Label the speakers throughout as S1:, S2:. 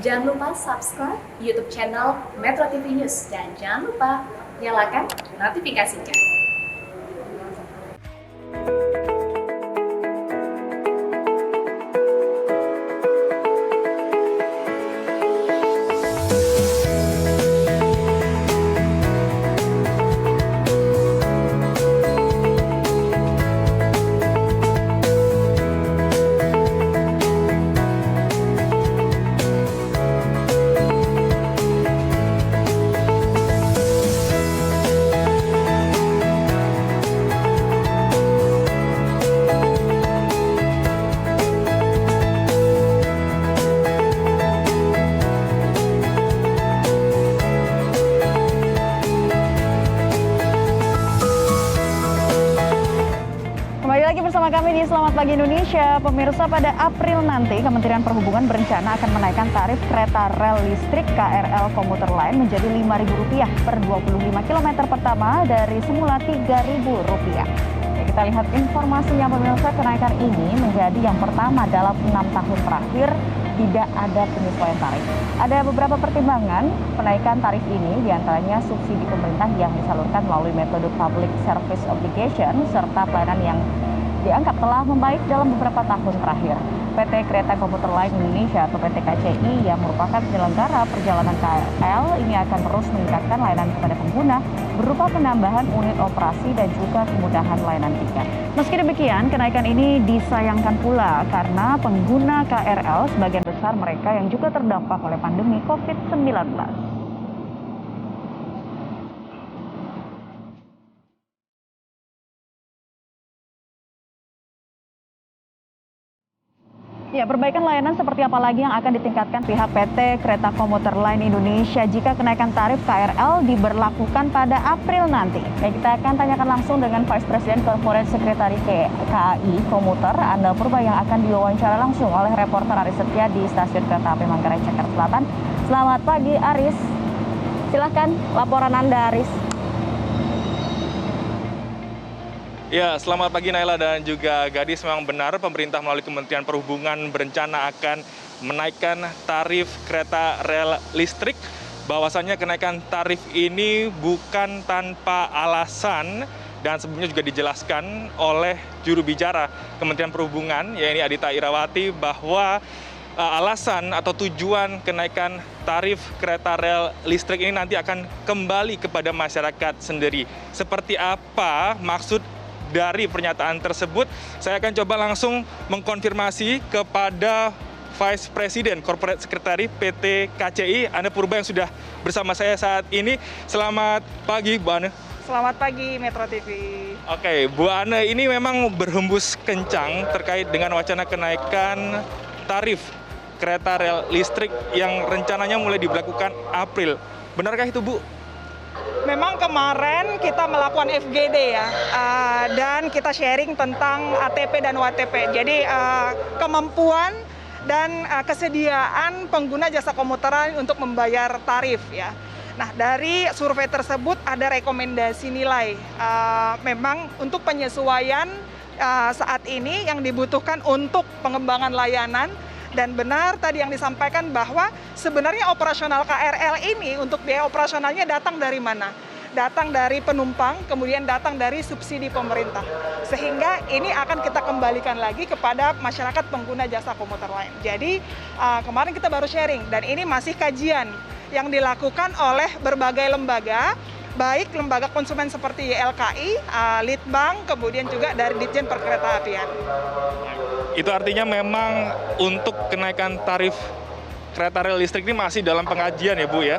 S1: Jangan lupa subscribe YouTube channel Metro TV News dan jangan lupa nyalakan notifikasinya.
S2: Kembali lagi bersama kami di Selamat Pagi Indonesia. Pemirsa, pada April nanti Kementerian Perhubungan berencana akan menaikkan tarif kereta rel listrik KRL komuter lain menjadi Rp5.000 per 25 km pertama dari semula Rp3.000. Ya, kita lihat informasinya pemirsa, kenaikan ini menjadi yang pertama dalam 6 tahun terakhir tidak ada penyesuaian tarif. Ada beberapa pertimbangan penaikan tarif ini, diantaranya subsidi pemerintah yang disalurkan melalui metode Public Service Obligation serta pelayanan yang dianggap telah membaik dalam beberapa tahun terakhir. PT Kereta Komuter Lain Indonesia atau PT KCI yang merupakan penyelenggara perjalanan KRL ini akan terus meningkatkan layanan kepada pengguna berupa penambahan unit operasi dan juga kemudahan layanan tiket. Meski demikian, kenaikan ini disayangkan pula karena pengguna KRL sebagian besar mereka yang juga terdampak oleh pandemi COVID-19. Ya, perbaikan layanan seperti apa lagi yang akan ditingkatkan pihak PT Kereta Komuter Lain Indonesia jika kenaikan tarif KRL diberlakukan pada April nanti? Ya, kita akan tanyakan langsung dengan Vice President Corporate Secretary KAI Komuter, Anda Purba, yang akan diwawancara langsung oleh reporter Aris Setia di Stasiun Kereta Api Manggarai, Jakarta Selatan. Selamat pagi, Aris. Silahkan laporan Anda, Aris.
S3: Ya, selamat pagi Naila dan juga Gadis. Memang benar pemerintah melalui Kementerian Perhubungan berencana akan menaikkan tarif kereta rel listrik. Bahwasannya kenaikan tarif ini bukan tanpa alasan dan sebelumnya juga dijelaskan oleh juru bicara Kementerian Perhubungan, yaitu Adita Irawati, bahwa alasan atau tujuan kenaikan tarif kereta rel listrik ini nanti akan kembali kepada masyarakat sendiri. Seperti apa maksud dari pernyataan tersebut, saya akan coba langsung mengkonfirmasi kepada Vice President Corporate Secretary PT KCI, Ane Purba, yang sudah bersama saya saat ini. Selamat pagi, Bu Ane.
S4: Selamat pagi, Metro TV.
S3: Oke, Bu Ane, ini memang berhembus kencang terkait dengan wacana kenaikan tarif kereta rel listrik yang rencananya mulai diberlakukan April. Benarkah itu, Bu?
S4: Memang kemarin kita melakukan FGD ya, dan kita sharing tentang ATP dan WTP. Jadi kemampuan dan kesediaan pengguna jasa komuter lain untuk membayar tarif ya. Nah, dari survei tersebut ada rekomendasi nilai. Memang untuk penyesuaian saat ini yang dibutuhkan untuk pengembangan layanan. Dan benar tadi yang disampaikan bahwa sebenarnya operasional KRL ini untuk biaya operasionalnya datang dari mana? Datang dari penumpang, kemudian datang dari subsidi pemerintah. Sehingga ini akan kita kembalikan lagi kepada masyarakat pengguna jasa komuter lain. Jadi kemarin kita baru sharing dan ini masih kajian yang dilakukan oleh berbagai lembaga, baik lembaga konsumen seperti YLKI, Litbang, kemudian juga dari Ditjen Perkeretaapian.
S3: Itu artinya memang untuk kenaikan tarif kereta rel listrik ini masih dalam pengajian ya, Bu ya.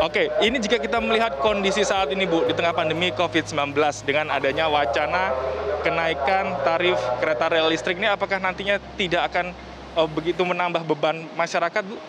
S3: Oke, ini jika kita melihat kondisi saat ini, Bu, di tengah pandemi COVID-19 dengan adanya wacana kenaikan tarif kereta rel listrik ini, apakah nantinya tidak akan begitu menambah beban masyarakat, Bu?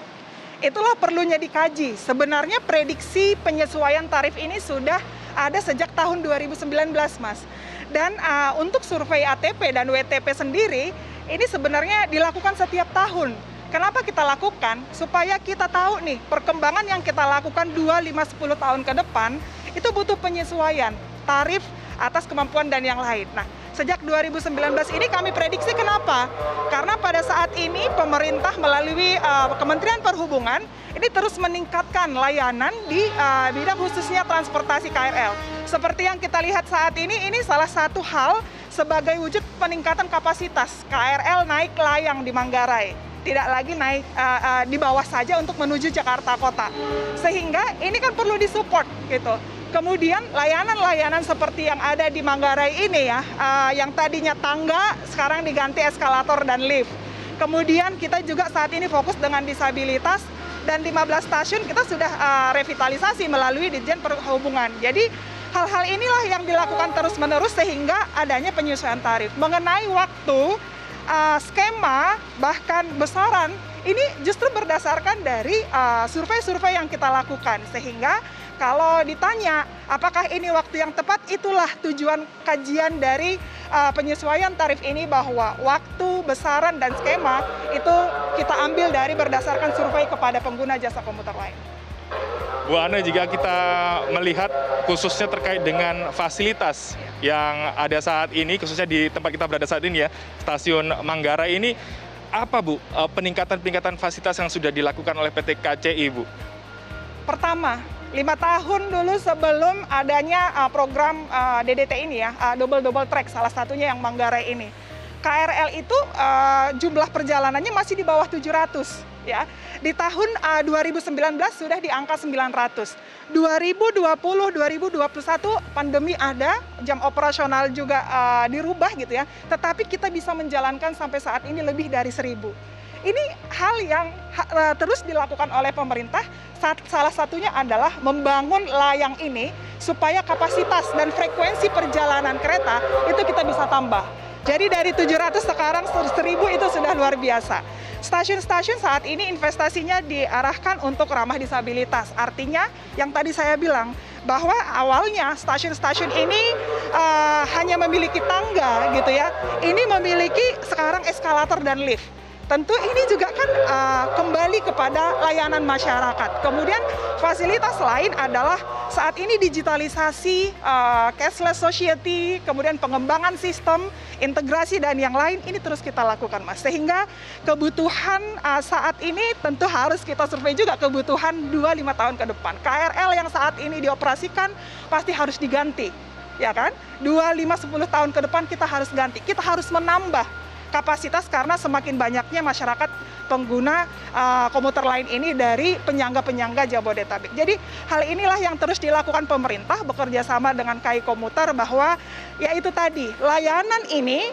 S4: Itulah perlunya dikaji. Sebenarnya prediksi penyesuaian tarif ini sudah ada sejak tahun 2019, Mas. Dan untuk survei ATP dan WTP sendiri, ini sebenarnya dilakukan setiap tahun. Kenapa kita lakukan? Supaya kita tahu nih, perkembangan yang kita lakukan 2, 5, 10 tahun ke depan, itu butuh penyesuaian tarif atas kemampuan dan yang lain. Nah, Sejak 2019 ini kami prediksi kenapa? Karena pada saat ini pemerintah melalui Kementerian Perhubungan ini terus meningkatkan layanan di bidang khususnya transportasi KRL. Seperti yang kita lihat saat ini salah satu hal sebagai wujud peningkatan kapasitas KRL naik layang di Manggarai. Tidak lagi naik di bawah saja untuk menuju Jakarta Kota. Sehingga ini kan perlu disupport gitu. Kemudian layanan-layanan seperti yang ada di Manggarai ini ya, yang tadinya tangga sekarang diganti eskalator dan lift. Kemudian kita juga saat ini fokus dengan disabilitas dan 15 stasiun kita sudah revitalisasi melalui Ditjen Perhubungan. Jadi hal-hal inilah yang dilakukan terus-menerus sehingga adanya penyesuaian tarif. Mengenai waktu, skema, bahkan besaran, ini justru berdasarkan dari survei-survei yang kita lakukan. Sehingga kalau ditanya apakah ini waktu yang tepat, itulah tujuan kajian dari penyesuaian tarif ini, bahwa waktu, besaran, dan skema itu kita ambil dari berdasarkan survei kepada pengguna jasa komuter lain.
S3: Bu Ana, jika kita melihat khususnya terkait dengan fasilitas yang ada saat ini, khususnya di tempat kita berada saat ini ya, Stasiun Manggarai ini, apa Bu peningkatan fasilitas yang sudah dilakukan oleh PT KCI, Bu?
S4: Pertama, 5 tahun dulu sebelum adanya program DDT ini ya, double track, salah satunya yang Manggarai ini. KRL itu jumlah perjalanannya masih di bawah 700 ya. Di tahun 2019 sudah di angka 900. 2020, 2021 pandemi ada, jam operasional juga dirubah gitu ya. Tetapi kita bisa menjalankan sampai saat ini lebih dari 1000. Ini hal yang terus dilakukan oleh pemerintah. Salah satunya adalah membangun layang ini supaya kapasitas dan frekuensi perjalanan kereta itu kita bisa tambah. Jadi dari 700 sekarang 1000 itu sudah luar biasa. Stasiun-stasiun saat ini investasinya diarahkan untuk ramah disabilitas. Artinya yang tadi saya bilang bahwa awalnya stasiun-stasiun ini hanya memiliki tangga gitu ya. Ini memiliki sekarang eskalator dan lift. Tentu ini juga kan kembali kepada layanan masyarakat. Kemudian fasilitas lain adalah saat ini digitalisasi, cashless society, kemudian pengembangan sistem, integrasi dan yang lain ini terus kita lakukan, Mas. Sehingga kebutuhan saat ini tentu harus kita survei juga kebutuhan 2-5 tahun ke depan. KRL yang saat ini dioperasikan pasti harus diganti, ya kan? 2-5-10 tahun ke depan kita harus ganti. Kita harus menambah kapasitas karena semakin banyaknya masyarakat pengguna komuter lain ini dari penyangga-penyangga Jabodetabek. Jadi hal inilah yang terus dilakukan pemerintah bekerja sama dengan KAI Komuter, bahwa ya itu tadi, layanan ini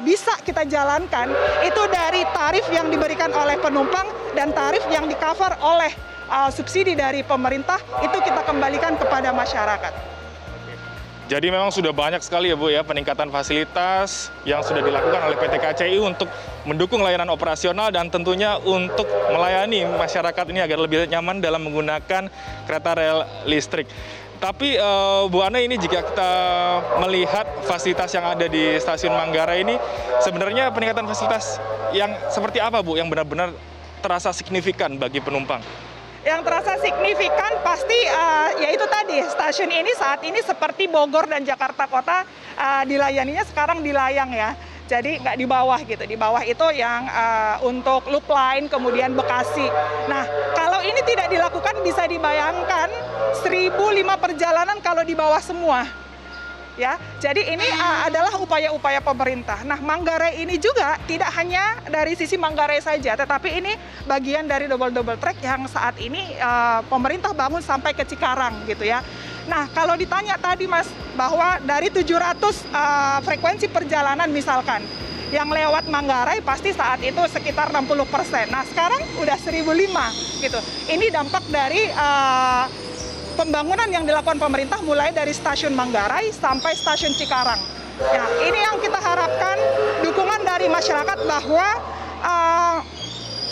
S4: bisa kita jalankan itu dari tarif yang diberikan oleh penumpang dan tarif yang di-cover oleh subsidi dari pemerintah, itu kita kembalikan kepada masyarakat.
S3: Jadi memang sudah banyak sekali ya Bu ya peningkatan fasilitas yang sudah dilakukan oleh PT KCI untuk mendukung layanan operasional dan tentunya untuk melayani masyarakat ini agar lebih nyaman dalam menggunakan kereta rel listrik. Tapi Bu Ana, ini jika kita melihat fasilitas yang ada di Stasiun Manggarai ini, sebenarnya peningkatan fasilitas yang seperti apa Bu yang benar-benar terasa signifikan bagi penumpang?
S4: Yang terasa signifikan pasti yaitu tadi, stasiun ini saat ini seperti Bogor dan Jakarta Kota dilayaninya sekarang di layang ya. Jadi nggak di bawah gitu, di bawah itu yang untuk loop line, kemudian Bekasi. Nah, kalau ini tidak dilakukan bisa dibayangkan 1005 perjalanan kalau di bawah semua. Ya, jadi ini adalah upaya-upaya pemerintah. Nah, Manggarai ini juga tidak hanya dari sisi Manggarai saja, tetapi ini bagian dari double track yang saat ini pemerintah bangun sampai ke Cikarang gitu ya. Nah, kalau ditanya tadi Mas, bahwa dari 700 frekuensi perjalanan misalkan, yang lewat Manggarai pasti saat itu sekitar 60%. Nah, sekarang udah 1005 gitu. Ini dampak dari pembangunan yang dilakukan pemerintah mulai dari stasiun Manggarai sampai stasiun Cikarang. Nah, ini yang kita harapkan dukungan dari masyarakat bahwa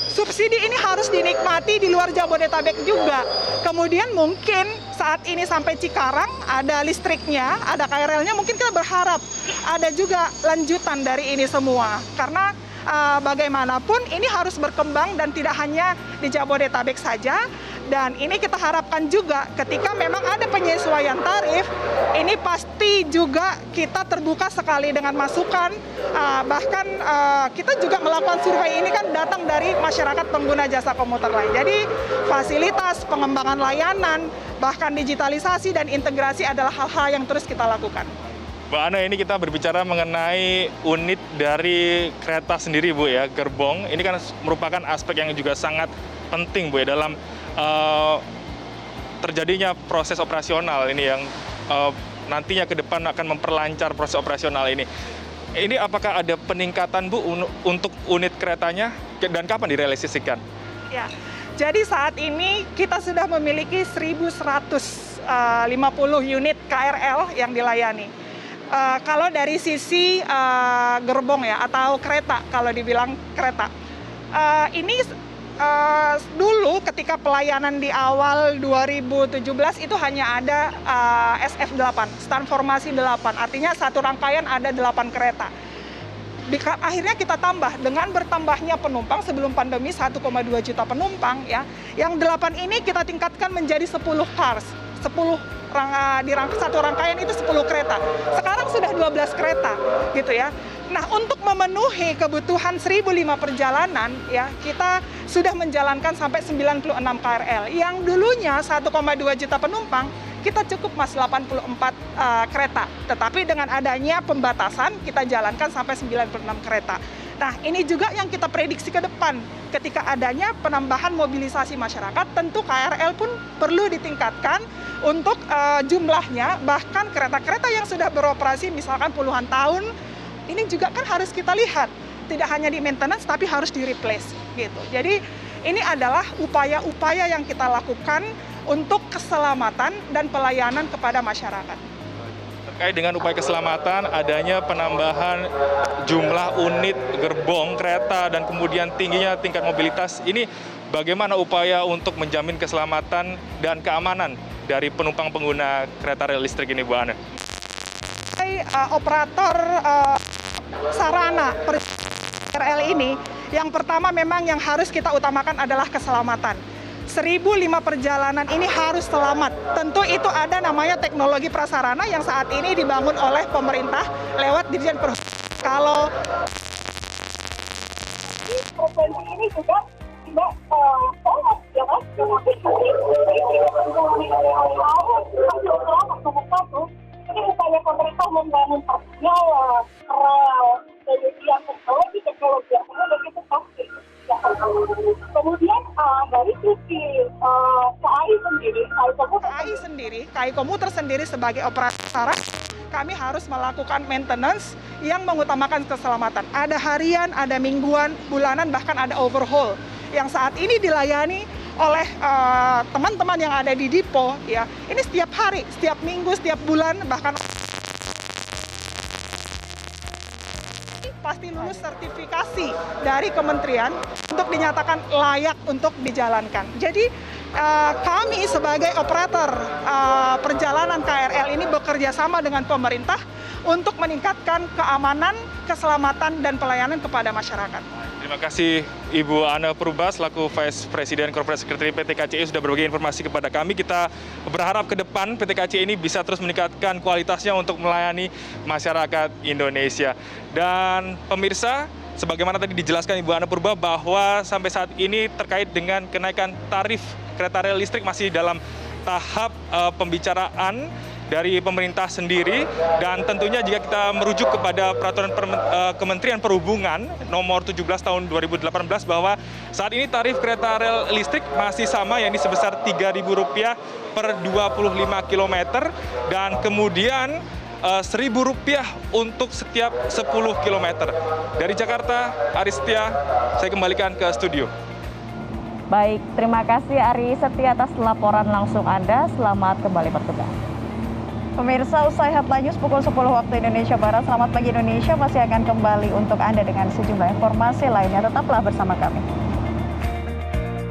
S4: subsidi ini harus dinikmati di luar Jabodetabek juga. Kemudian mungkin saat ini sampai Cikarang ada listriknya, ada KRL-nya, mungkin kita berharap ada juga lanjutan dari ini semua. Karena bagaimanapun ini harus berkembang dan tidak hanya di Jabodetabek saja. Dan ini kita harapkan juga ketika memang ada penyesuaian tarif, ini pasti juga kita terbuka sekali dengan masukan. Bahkan kita juga melakukan survei ini kan datang dari masyarakat pengguna jasa komuter lain. Jadi fasilitas, pengembangan layanan, bahkan digitalisasi dan integrasi adalah hal-hal yang terus kita lakukan.
S3: Mbak Ana, ini kita berbicara mengenai unit dari kereta sendiri, Bu, ya, gerbong. Ini kan merupakan aspek yang juga sangat penting, Bu, ya, dalam terjadinya proses operasional ini yang nantinya ke depan akan memperlancar proses operasional ini. Ini apakah ada peningkatan, Bu, untuk unit keretanya dan kapan direalisasikan?
S4: Ya, jadi saat ini kita sudah memiliki 1.150 unit KRL yang dilayani. Kalau dari sisi gerbong ya atau kereta, kalau dibilang kereta, ini dulu ketika pelayanan di awal 2017 itu hanya ada SF8, stand formasi 8, artinya satu rangkaian ada 8 kereta. Akhirnya kita tambah dengan bertambahnya penumpang sebelum pandemi 1,2 juta penumpang ya. Yang 8 ini kita tingkatkan menjadi 10 cars, 10 satu rangkaian itu 10 kereta. Sekarang sudah 12 kereta gitu ya. Nah, untuk memenuhi kebutuhan 1.005 perjalanan ya, kita sudah menjalankan sampai 96 KRL. Yang dulunya 1,2 juta penumpang, kita cukup Mas 84 kereta. Tetapi dengan adanya pembatasan, kita jalankan sampai 96 kereta. Nah, ini juga yang kita prediksi ke depan. Ketika adanya penambahan mobilisasi masyarakat, tentu KRL pun perlu ditingkatkan untuk jumlahnya. Bahkan kereta-kereta yang sudah beroperasi misalkan puluhan tahun, ini juga kan harus kita lihat. Tidak hanya di maintenance, tapi harus di-replace gitu. Jadi ini adalah upaya-upaya yang kita lakukan untuk keselamatan dan pelayanan kepada masyarakat.
S3: Terkait dengan upaya keselamatan, adanya penambahan jumlah unit gerbong kereta dan kemudian tingginya tingkat mobilitas, ini bagaimana upaya untuk menjamin keselamatan dan keamanan dari penumpang pengguna kereta rel listrik ini, Bu Ana?
S4: Operator sarana KRL ini, yang pertama memang yang harus kita utamakan adalah keselamatan. 1.005 perjalanan ini harus selamat. Tentu itu ada namanya teknologi prasarana yang saat ini dibangun oleh pemerintah lewat Dirjen Perhubungan. Kalau frekuensi ini juga tidak selamat, ya Mas. Ini upaya pemerintah membangun jalan, rel, kemudian teknologi yang begitu pasti. Kemudian dari sisi KAI Komuter sendiri sebagai operator, kami harus melakukan maintenance yang mengutamakan keselamatan. Ada harian, ada mingguan, bulanan, bahkan ada overhaul yang saat ini dilayani oleh teman-teman yang ada di Dipo ya. Ini setiap hari, setiap minggu, setiap bulan, bahkan pasti lulus sertifikasi dari kementerian untuk dinyatakan layak untuk dijalankan. Jadi kami sebagai operator perjalanan KRL ini bekerja sama dengan pemerintah untuk meningkatkan keamanan, keselamatan, dan pelayanan kepada masyarakat.
S3: Terima kasih Ibu Ana Purba selaku Vice President Corporate Secretary PT KCI sudah berbagi informasi kepada kami. Kita berharap ke depan PT KCI ini bisa terus meningkatkan kualitasnya untuk melayani masyarakat Indonesia. Dan pemirsa, sebagaimana tadi dijelaskan Ibu Ana Purba bahwa sampai saat ini terkait dengan kenaikan tarif kereta rel listrik masih dalam tahap pembicaraan dari pemerintah sendiri, dan tentunya jika kita merujuk kepada peraturan Kementerian Perhubungan nomor 17 tahun 2018 bahwa saat ini tarif kereta rel listrik masih sama, yakni sebesar Rp3.000 per 25 km dan kemudian Rp1.000 untuk setiap 10 km. Dari Jakarta, Aris Setia, saya kembalikan ke studio.
S2: Baik, terima kasih Ari Setia atas laporan langsung Anda. Selamat kembali bertugas. Pemirsa, usai Headline News pukul 10 waktu Indonesia Barat, Selamat Pagi Indonesia masih akan kembali untuk Anda dengan sejumlah informasi lainnya. Tetaplah bersama kami.